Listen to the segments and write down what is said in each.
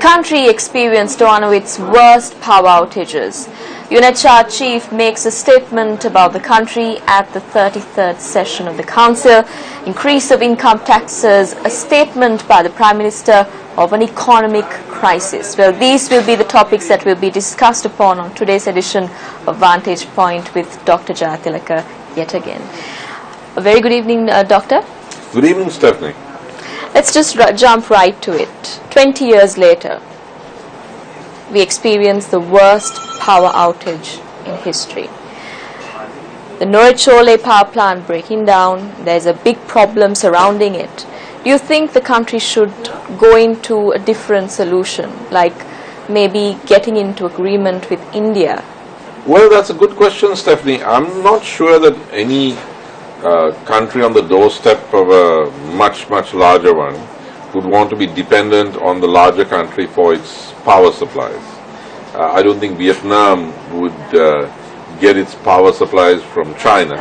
country experienced one of its worst power outages. UNHCR chief makes a statement about the country at the 33rd session of the council. Increase of income taxes, a statement by the Prime Minister of an economic crisis. Well, these will be the topics that will be discussed upon on today's edition of Vantage Point with Dr. Jayatilaka yet again. A very good evening, Doctor. Good evening, Stephanie. Let's just jump right to it. 20 years later, we experience the worst power outage in history. The Norechole power plant breaking down, there's a big problem surrounding it. Do you think the country should go into a different solution, like maybe getting into agreement with India? Well, that's a good question, Stephanie. I'm not sure that any country on the doorstep of a much, much larger one would want to be dependent on the larger country for its power supplies. I don't think Vietnam would get its power supplies from China,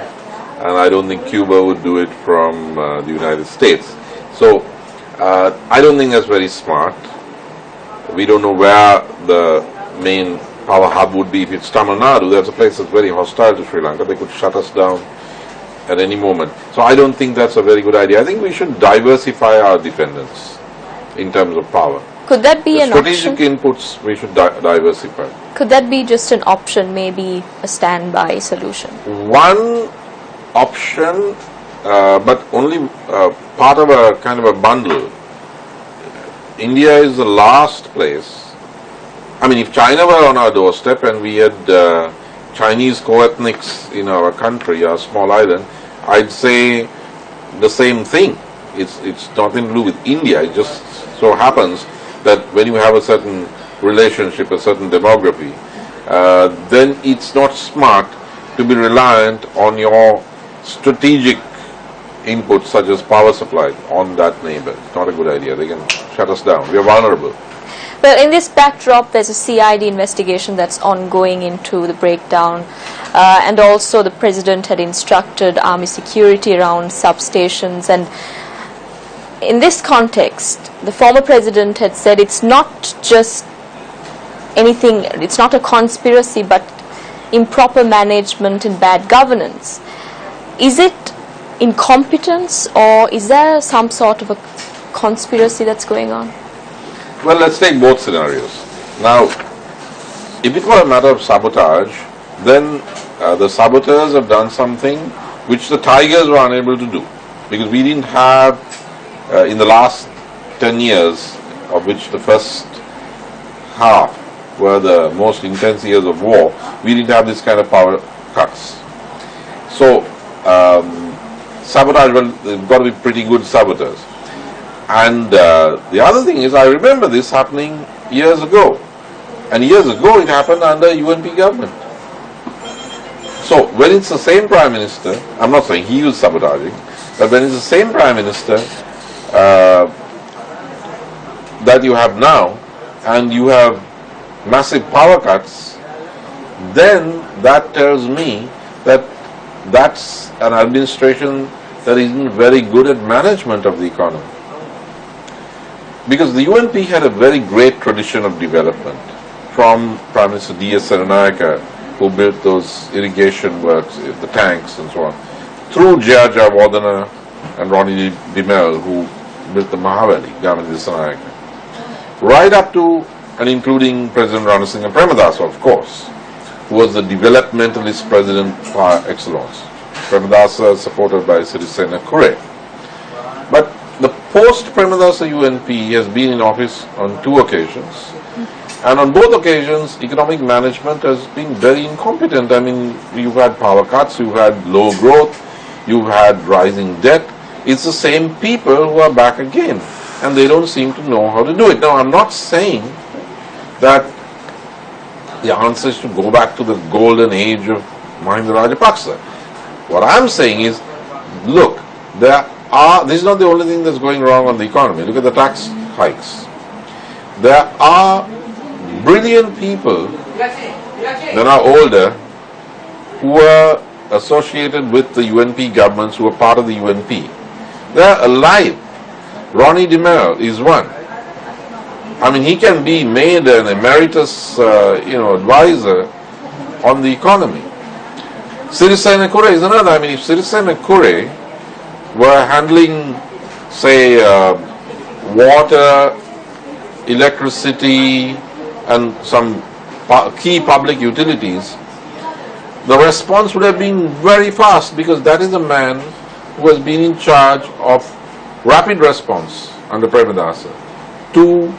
and I don't think Cuba would do it from the United States. So I don't think that's very smart. We don't know where the main power hub would be. If it's Tamil Nadu, that's a place that's very hostile to Sri Lanka. They could shut us down at any moment. So I don't think that's a very good idea. I think we should diversify our dependence in terms of power. Could that be an option? Strategic inputs we should diversify. Could that be just an option, maybe a standby solution? One option, but only part of a kind of a bundle. India is the last place. I mean, if China were on our doorstep and we had Chinese co-ethnics in our country, our small island, I'd say the same thing. It's nothing to do with India. It just so happens that when you have a certain relationship, a certain demography, then it's not smart to be reliant on your strategic inputs such as power supply on that neighbor. It's not a good idea. They can shut us down. We are vulnerable. Well, in this backdrop, there's a CID investigation that's ongoing into the breakdown, and also the President had instructed army security around substations, and in this context, the former President had said it's not just anything, it's not a conspiracy, but improper management and bad governance. Is it incompetence, or is there some sort of a conspiracy that's going on? Well, let's take both scenarios. Now, if it were a matter of sabotage, then the saboteurs have done something which the tigers were unable to do, because we didn't have, in the last 10 years, of which the first half were the most intense years of war, we didn't have this kind of power cuts. So, sabotage, well, they've got to be pretty good saboteurs. And the other thing is, I remember this happening years ago. And years ago it happened under UNP government. So when it's the same Prime Minister, I'm not saying he was sabotaging, but when it's the same Prime Minister that you have now, and you have massive power cuts, then that tells me that that's an administration that isn't very good at management of the economy. Because the UNP had a very great tradition of development, from Prime Minister D.S. Saranayaka, who built those irrigation works, the tanks and so on, through J.R. Wardana and Ronnie DeMel, who built the Mahavali, Gamini Saranayaka, right up to and including President Ranasinghe Premadasa, of course, who was the developmentalist president par excellence. Premadasa supported by Sirisena Kure. But the post-Premadasa UNP has been in office on 2 occasions, and on both occasions economic management has been very incompetent. I mean, you've had power cuts, you've had low growth, you've had rising debt. It's the same people who are back again, and they don't seem to know how to do it. Now, I'm not saying that the answer is to go back to the golden age of Mahinda Rajapaksa. What I'm saying is, look, this is not the only thing that's going wrong on the economy. Look at the tax hikes. There are brilliant people that are older who were associated with the UNP governments, who were part of the UNP. They are alive. Ronnie DeMel is one. I mean, he can be made an emeritus, advisor on the economy. Sirisena Kure is another. I mean, if Sirisena Kure were handling, say, water, electricity, and some key public utilities, the response would have been very fast, because that is a man who has been in charge of rapid response under Premadasa to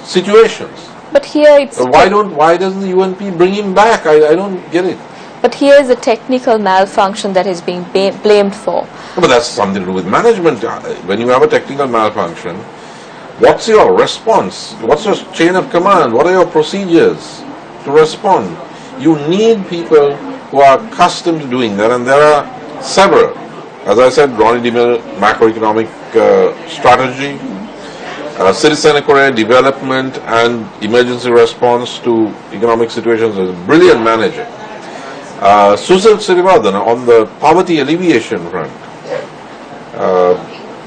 situations. But here it's why doesn't the UNP bring him back? I don't get it. But here is a technical malfunction that is being blamed for. But that's something to do with management. When you have a technical malfunction, what's your response? What's your chain of command? What are your procedures to respond? You need people who are accustomed to doing that, and there are several. As I said, Ronnie DeMille, macroeconomic strategy, Sirisena Kure, development and emergency response to economic situations, is a brilliant manager. Susan Sirivardhana on the poverty alleviation front,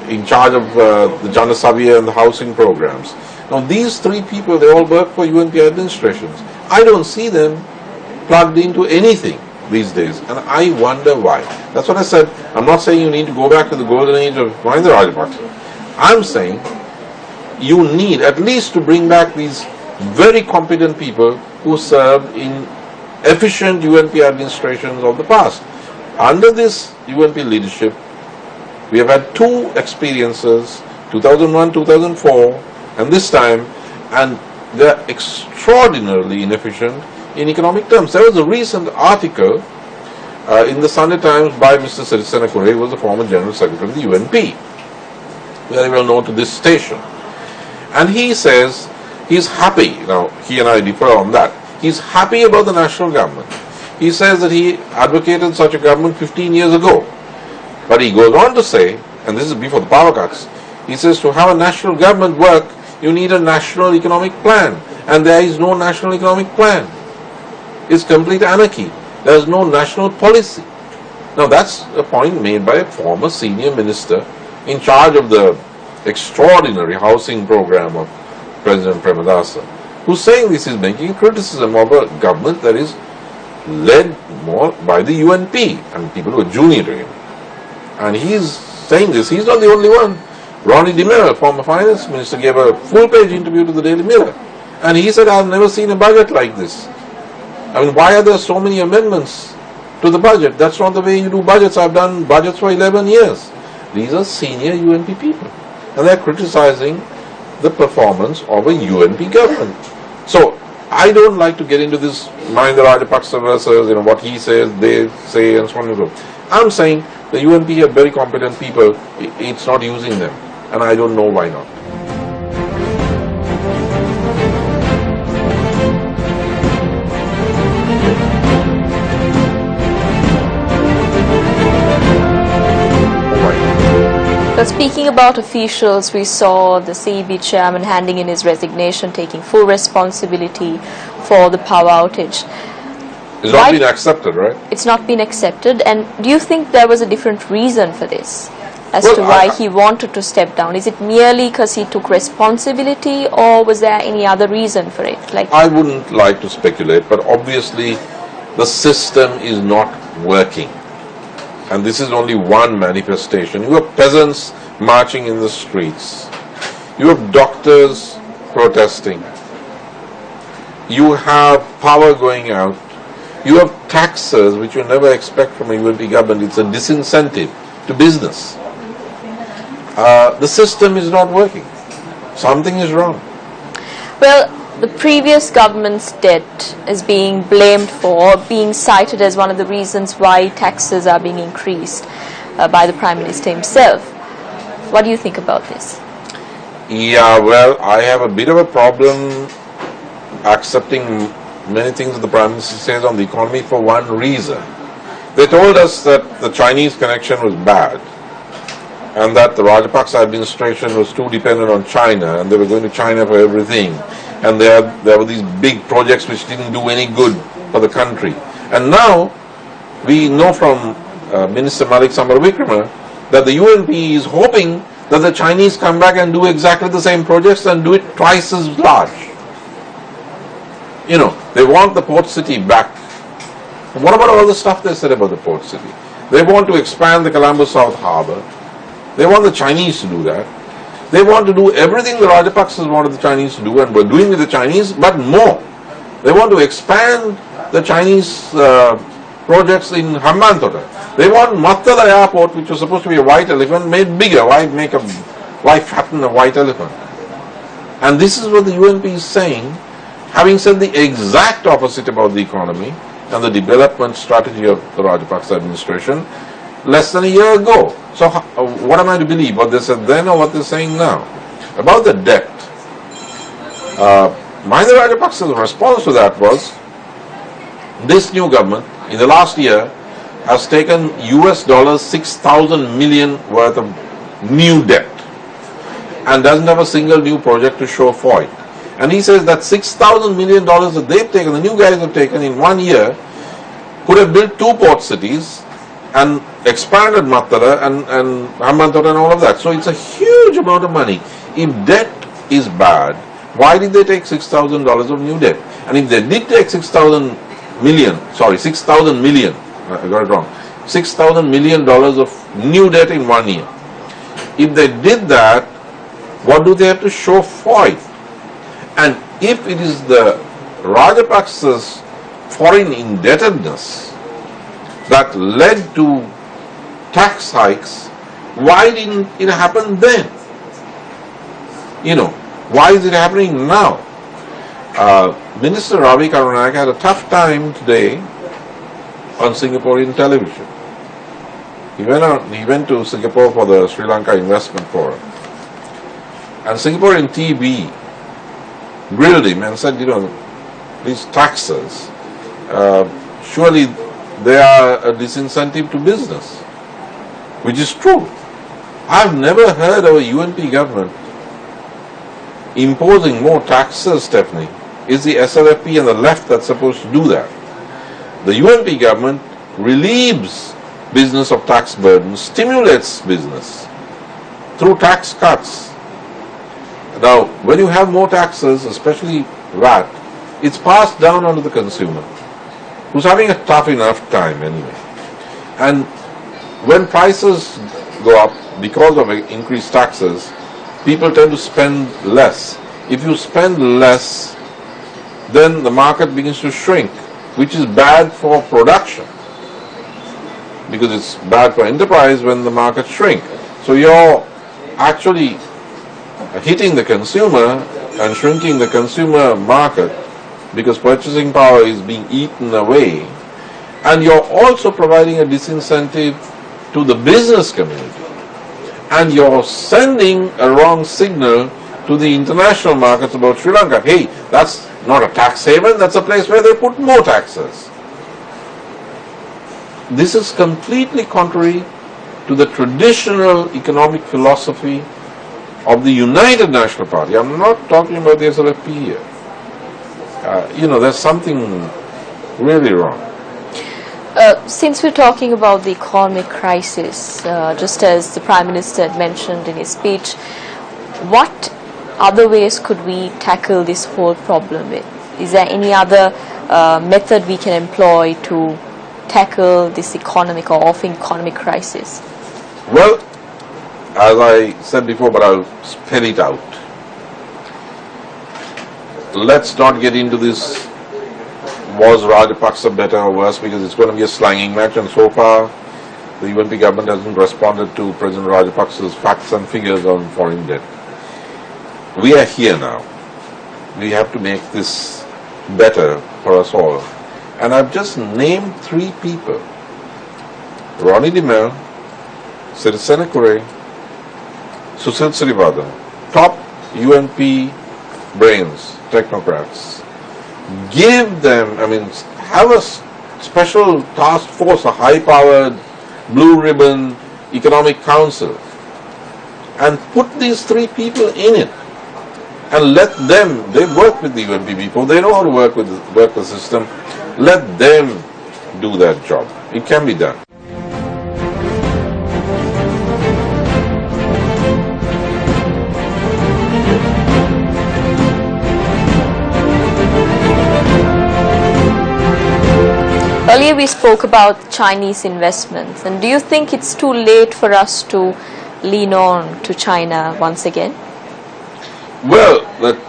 in charge of the Jana Savya and the housing programs. Now these three people, they all work for UNP administrations. I don't see them plugged into anything these days, and I wonder why. That's what I said. I'm not saying you need to go back to the golden age of Mahinda Rajapaksa. I'm saying you need at least to bring back these very competent people who served in efficient UNP administrations of the past. Under this UNP leadership, we have had two experiences, 2001, 2004, and this time, and they're extraordinarily inefficient in economic terms. There was a recent article in the Sunday Times by Mr. Sirisena Kure, who was the former General Secretary of the UNP, very well known to this station. And he says he's happy. Now, he and I differ on that. He's happy about the national government. He says that he advocated such a government 15 years ago. But he goes on to say, and this is before the power cuts, he says to have a national government work, you need a national economic plan. And there is no national economic plan. It's complete anarchy. There is no national policy. Now that's a point made by a former senior minister in charge of the extraordinary housing program of President Premadasa, who's saying this is making criticism of a government that is led more by the UNP and people who are junior to him. And he's saying this. He's not the only one. Ronnie DeMille, former finance minister, gave a full-page interview to the Daily Mirror. And he said, I've never seen a budget like this. I mean, why are there so many amendments to the budget? That's not the way you do budgets. I've done budgets for 11 years. These are senior UNP people. And they're criticizing the performance of a UNP government. So, I don't like to get into this Mahinda Rajapaksa versus, what he says, they say, and so on and so forth. I'm saying the UNP have very competent people. It's not using them. And I don't know why not. But speaking about officials, we saw the CEB chairman handing in his resignation, taking full responsibility for the power outage. It's not been accepted, right? It's not been accepted. And do you think there was a different reason for this as to why he wanted to step down? Is it merely because he took responsibility, or was there any other reason for it? I wouldn't like to speculate, but obviously the system is not working. And this is only one manifestation. You have peasants marching in the streets. You have doctors protesting. You have power going out. You have taxes, which you never expect from a UNP government. It's a disincentive to business. The system is not working. Something is wrong. Well, the previous government's debt is being blamed for, being cited as one of the reasons why taxes are being increased by the Prime Minister himself. What do you think about this? Yeah, well, I have a bit of a problem accepting many things that the Prime Minister says on the economy for one reason. They told us that the Chinese connection was bad and that the Rajapaksa administration was too dependent on China and they were going to China for everything. And there were these big projects which didn't do any good for the country. And now we know from Minister Malik Samaravikrama that the UNP is hoping that the Chinese come back and do exactly the same projects and do it twice as large. You know, they want the port city back. What about all the stuff they said about the port city? They want to expand the Colombo South Harbour. They want the Chinese to do that. They want to do everything the Rajapaksas wanted the Chinese to do and were doing with the Chinese, but more. They want to expand the Chinese projects in Hambantota. They want Mattala Airport, which was supposed to be a white elephant, made bigger. Why fatten a white elephant? And this is what the UNP is saying, having said the exact opposite about the economy and the development strategy of the Rajapaksa administration less than a year ago. So what am I to believe? What they said then or what they're saying now? About the debt, Mahinda Rajapaksa's response to that was, this new government in the last year has taken US$ 6,000 million worth of new debt and doesn't have a single new project to show for it. And he says that $6,000 million that they've taken, the new guys have taken in 1 year, could have built 2 port cities and expanded Mattala and Hambantota and all of that. So it's a huge amount of money. If debt is bad, why did they take $6,000 of new debt? And if they did take 6,000 million, I got it wrong, $6,000 million of new debt in 1 year. If they did that, what do they have to show for it? And if it is the Rajapaksa's foreign indebtedness that led to tax hikes, why didn't it happen then? You know, why is it happening now? Minister Ravi Karunaka had a tough time today on Singaporean television. He went to Singapore for the Sri Lanka Investment Forum. And Singaporean TV grilled him and said, you know, these taxes, surely they are a disincentive to business, which is true. I've never heard of a UNP government imposing more taxes, Stephanie. It's the SLFP and the left that's supposed to do that. The UNP government relieves business of tax burden, stimulates business through tax cuts. Now, when you have more taxes, especially VAT, it's passed down onto the consumer, who's having a tough enough time anyway. And when prices go up because of increased taxes, people tend to spend less. If you spend less, then the market begins to shrink, which is bad for production, because it's bad for enterprise when the market shrink. So you're actually hitting the consumer and shrinking the consumer market because purchasing power is being eaten away, and you're also providing a disincentive to the business community, and you're sending a wrong signal to the international markets about Sri Lanka. Hey, that's not a tax haven, that's a place where they put more taxes. This is completely contrary to the traditional economic philosophy of the United National Party. I'm not talking about the SLFP here. You know, there's something really wrong. Since we're talking about the economic crisis, just as the Prime Minister had mentioned in his speech, what other ways could we tackle this whole problem with? Is there any other method we can employ to tackle this economic or often economic crisis? Well, as I said before, but I'll spell it out. Let's not get into this, was Rajapaksa better or worse, because it's going to be a slanging match, and so far the UNP government hasn't responded to President Rajapaksa's facts and figures on foreign debt. We are here now. We have to make this better for us all. And I've just named 3 people: Ronnie DeMel, Sirisena Kure, Susil Srivadhan, top UNP brains, technocrats. Give them, have a special task force, a high-powered, blue ribbon economic council, and put these 3 people in it. And let them, they work with the UNP people, they know how to work the system, let them do that job. It can be done. Earlier we spoke about Chinese investments, and do you think it's too late for us to lean on to China once again? Well, the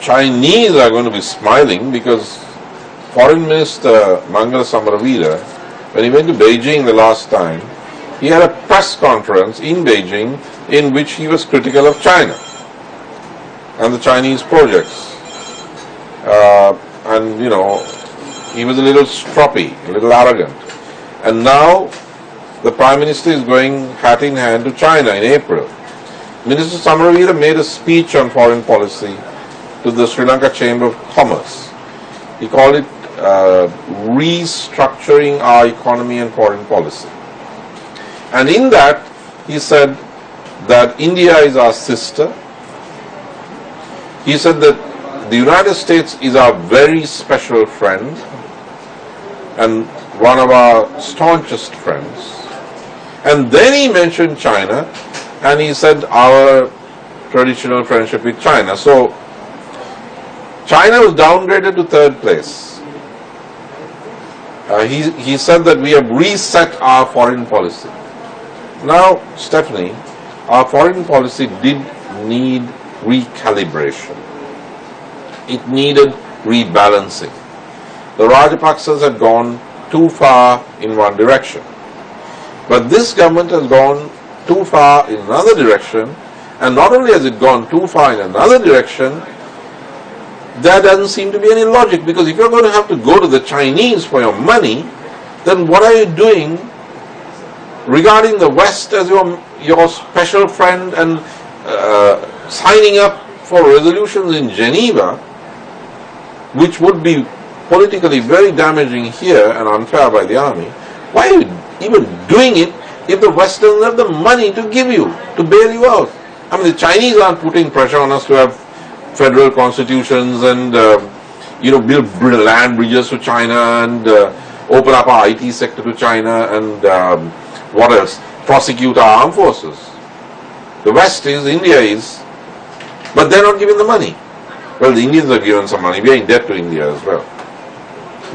Chinese are going to be smiling because Foreign Minister Mangala Samaravira, when he went to Beijing the last time, he had a press conference in Beijing in which he was critical of China and the Chinese projects. And, you know, he was a little stroppy, a little arrogant. And now the Prime Minister is going hat in hand to China in April. Minister Samaravira made a speech on foreign policy to the Sri Lanka Chamber of Commerce. He called it restructuring our economy and foreign policy. And in that, he said that India is our sister. He said that the United States is our very special friend and one of our staunchest friends. And then he mentioned China, and he said our traditional friendship with China. So China was downgraded to third place. He said that we have reset our foreign policy. Now, Stephanie, our foreign policy did need recalibration. It needed rebalancing. The Rajapaksas had gone too far in one direction. But this government has gone too far in another direction, and not only has it gone too far in another direction, there doesn't seem to be any logic, because if you're going to have to go to the Chinese for your money, then what are you doing regarding the West as your special friend and signing up for resolutions in Geneva, which would be politically very damaging here and unfair by the army? Why are you even doing it if the West doesn't have the money to give you, to bail you out? I mean, the Chinese aren't putting pressure on us to have federal constitutions and build land bridges to China and open up our IT sector to China and what else? Prosecute our armed forces. The West is, India is, but they're not giving the money. Well, the Indians are given some money. We are in debt to India as well.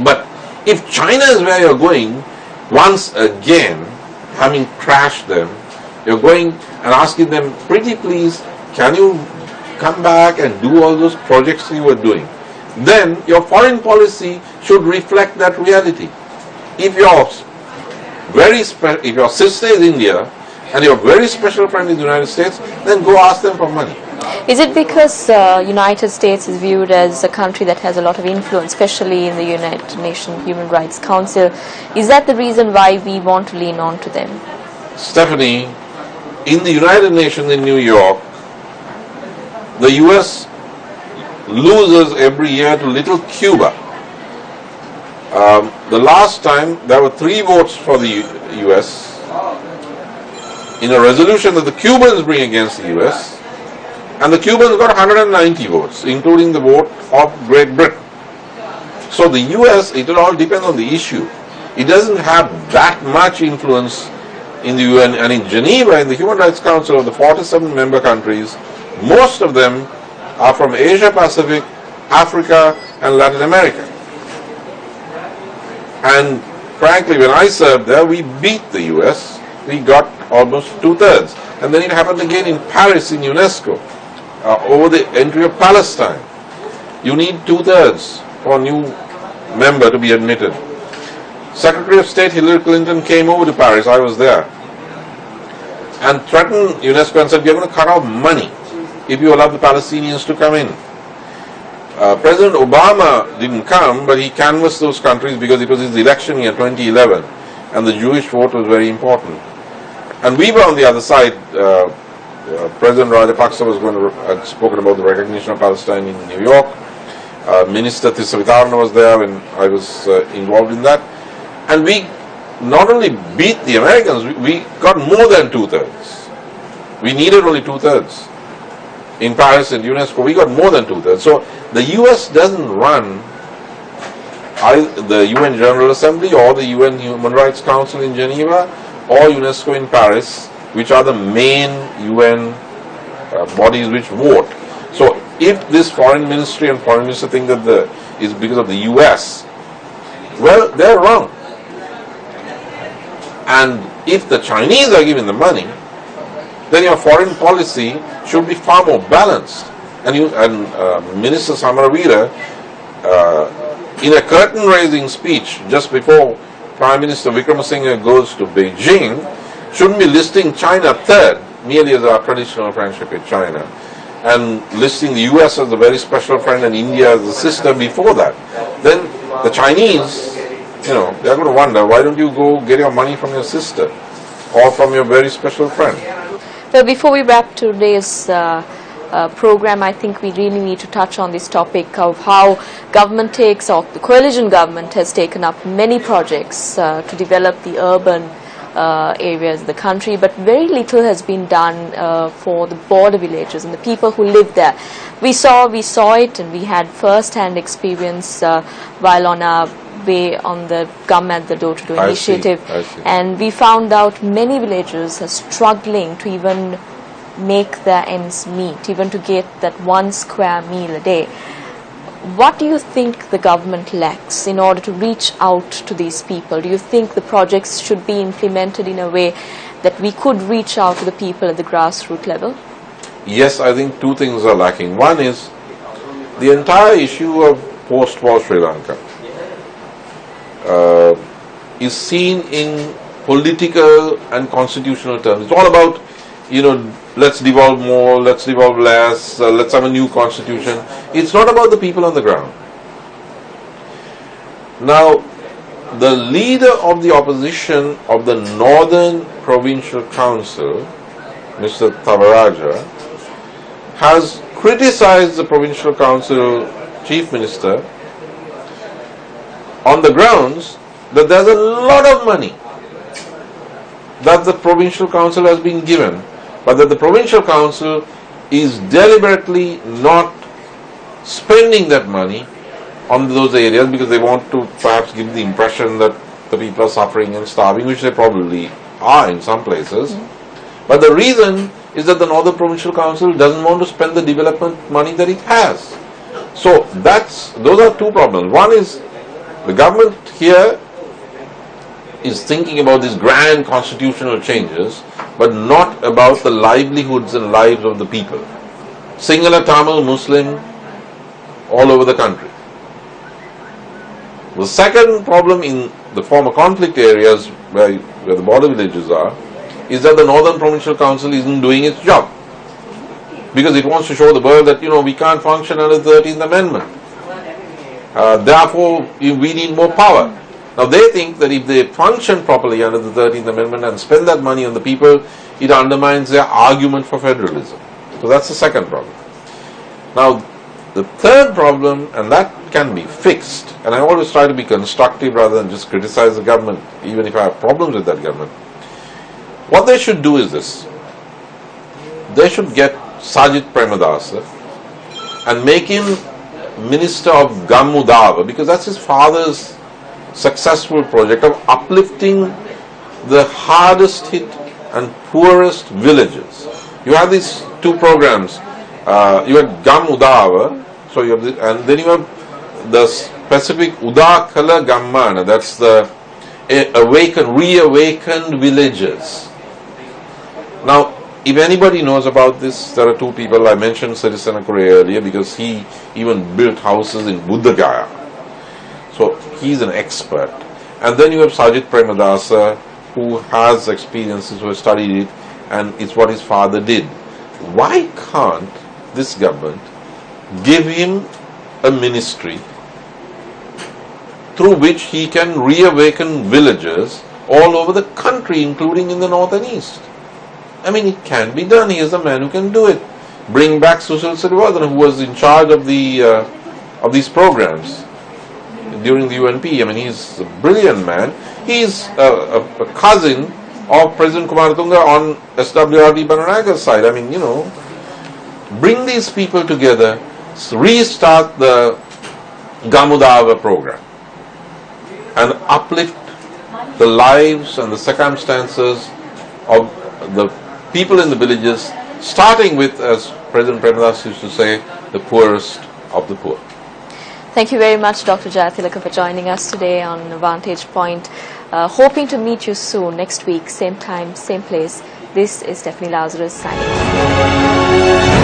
But if China is where you're going, once again, having crashed them, you're going and asking them, pretty please, can you come back and do all those projects you were doing? Then your foreign policy should reflect that reality. If your sister is India and your very special friend is the United States, then go ask them for money. Is it because United States is viewed as a country that has a lot of influence, especially in the United Nations Human Rights Council? Is that the reason why we want to lean on to them? Stephanie, in the United Nations in New York, the US loses every year to little Cuba. The last time there were 3 votes for the US in a resolution that the Cubans bring against the US, and the Cubans got 190 votes, including the vote of Great Britain. So the US, it will all depend on the issue. It doesn't have that much influence in the UN, and in Geneva, in the Human Rights Council of the 47 member countries, most of them are from Asia Pacific, Africa and Latin America. And frankly, when I served there, we beat the US. We got almost 2/3. And then it happened again in Paris in UNESCO over the entry of Palestine. You need 2/3 for a new member to be admitted. Secretary of State Hillary Clinton came over to Paris, I was there, and threatened UNESCO and said, we are going to cut off money if you allow the Palestinians to come in. President Obama didn't come, but he canvassed those countries because it was his election year 2011 and the Jewish vote was very important. And we were on the other side. President Rajapaksa had spoken about the recognition of Palestine in New York. Minister Tisavitarna was there when I was involved in that. And we not only beat the Americans, we got more than 2/3. We needed only 2/3. In Paris and UNESCO, we got more than 2/3. So the US doesn't run either the UN General Assembly or the UN Human Rights Council in Geneva or UNESCO in Paris, which are the main UN bodies which vote. So if this foreign ministry and foreign minister think that is because of the US, well, they're wrong. And if the Chinese are giving the money, then your foreign policy should be far more balanced. And Minister Samaravira, in a curtain-raising speech just before Prime Minister Wickremesinghe goes to Beijing, shouldn't be listing China third, merely as our traditional friendship with China, and listing the US as a very special friend and India as the sister before that. Then the Chinese, they're going to wonder, why don't you go get your money from your sister or from your very special friend? Well, before we wrap today's program, I think we really need to touch on this topic of how the coalition government has taken up many projects to develop the urban areas of the country, but very little has been done for the border villages and the people who live there. We saw it, and we had first-hand experience while on our way on the Come at the Door-to-Door initiative, I see. and we found out many villages are struggling to even make their ends meet, even to get that 1 square meal a day. What do you think the government lacks in order to reach out to these people? Do you think the projects should be implemented in a way that we could reach out to the people at the grassroots level? Yes, I think two things are lacking. One is the entire issue of post-war Sri Lanka is seen in political and constitutional terms. It's all about, let's devolve more, let's devolve less, let's have a new constitution. It's not about the people on the ground. Now, the leader of the opposition of the Northern Provincial Council, Mr. Thavaraja, has criticized the Provincial Council Chief Minister on the grounds that there's a lot of money that the Provincial Council has been given, but that the Provincial Council is deliberately not spending that money on those areas because they want to perhaps give the impression that the people are suffering and starving, which they probably are in some places. But the reason is that the Northern Provincial Council doesn't want to spend the development money that it has. So those are two problems. One is the government here is thinking about these grand constitutional changes, but not about the livelihoods and lives of the people. Sinhala, Tamil, Muslim, all over the country. The second problem in the former conflict areas where the border villages are, is that the Northern Provincial Council isn't doing its job. Because it wants to show the world that, we can't function under the 13th Amendment. Therefore, we need more power. Now, they think that if they function properly under the 13th Amendment and spend that money on the people, it undermines their argument for federalism. So that's the second problem. Now, the third problem, and that can be fixed, and I always try to be constructive rather than just criticize the government, even if I have problems with that government. What they should do is this. They should get Sajid Premadasa and make him Minister of Gamudava, because that's his father's successful project of uplifting the hardest hit and poorest villages. You have these two programs. You have Gamudava, so you have and then you have the specific Udakala Gammana, that's the reawakened villages. Now, if anybody knows about this, there are two people. I mentioned Sirisena Korea earlier because he even built houses in Buddha Gaya. So he's an expert. And then you have Sajid Premadasa, who has experiences, who has studied it, and it's what his father did. Why can't this government give him a ministry through which he can reawaken villages all over the country, including in the north and east? I mean, it can be done. He is the man who can do it. Bring back Sushil Sirivardhana, who was in charge of these programs during the UNP. I mean, he's a brilliant man. He's a cousin of President Kumaratunga on SWRD Bananaga's side. I mean, bring these people together, restart the Gamudava program, and uplift the lives and the circumstances of the people in the villages, starting with, as President Premadasa used to say, the poorest of the poor. Thank you very much, Dr. Jayathilaka, for joining us today on Vantage Point. Hoping to meet you soon next week, same time, same place. This is Stephanie Lazarus signing off.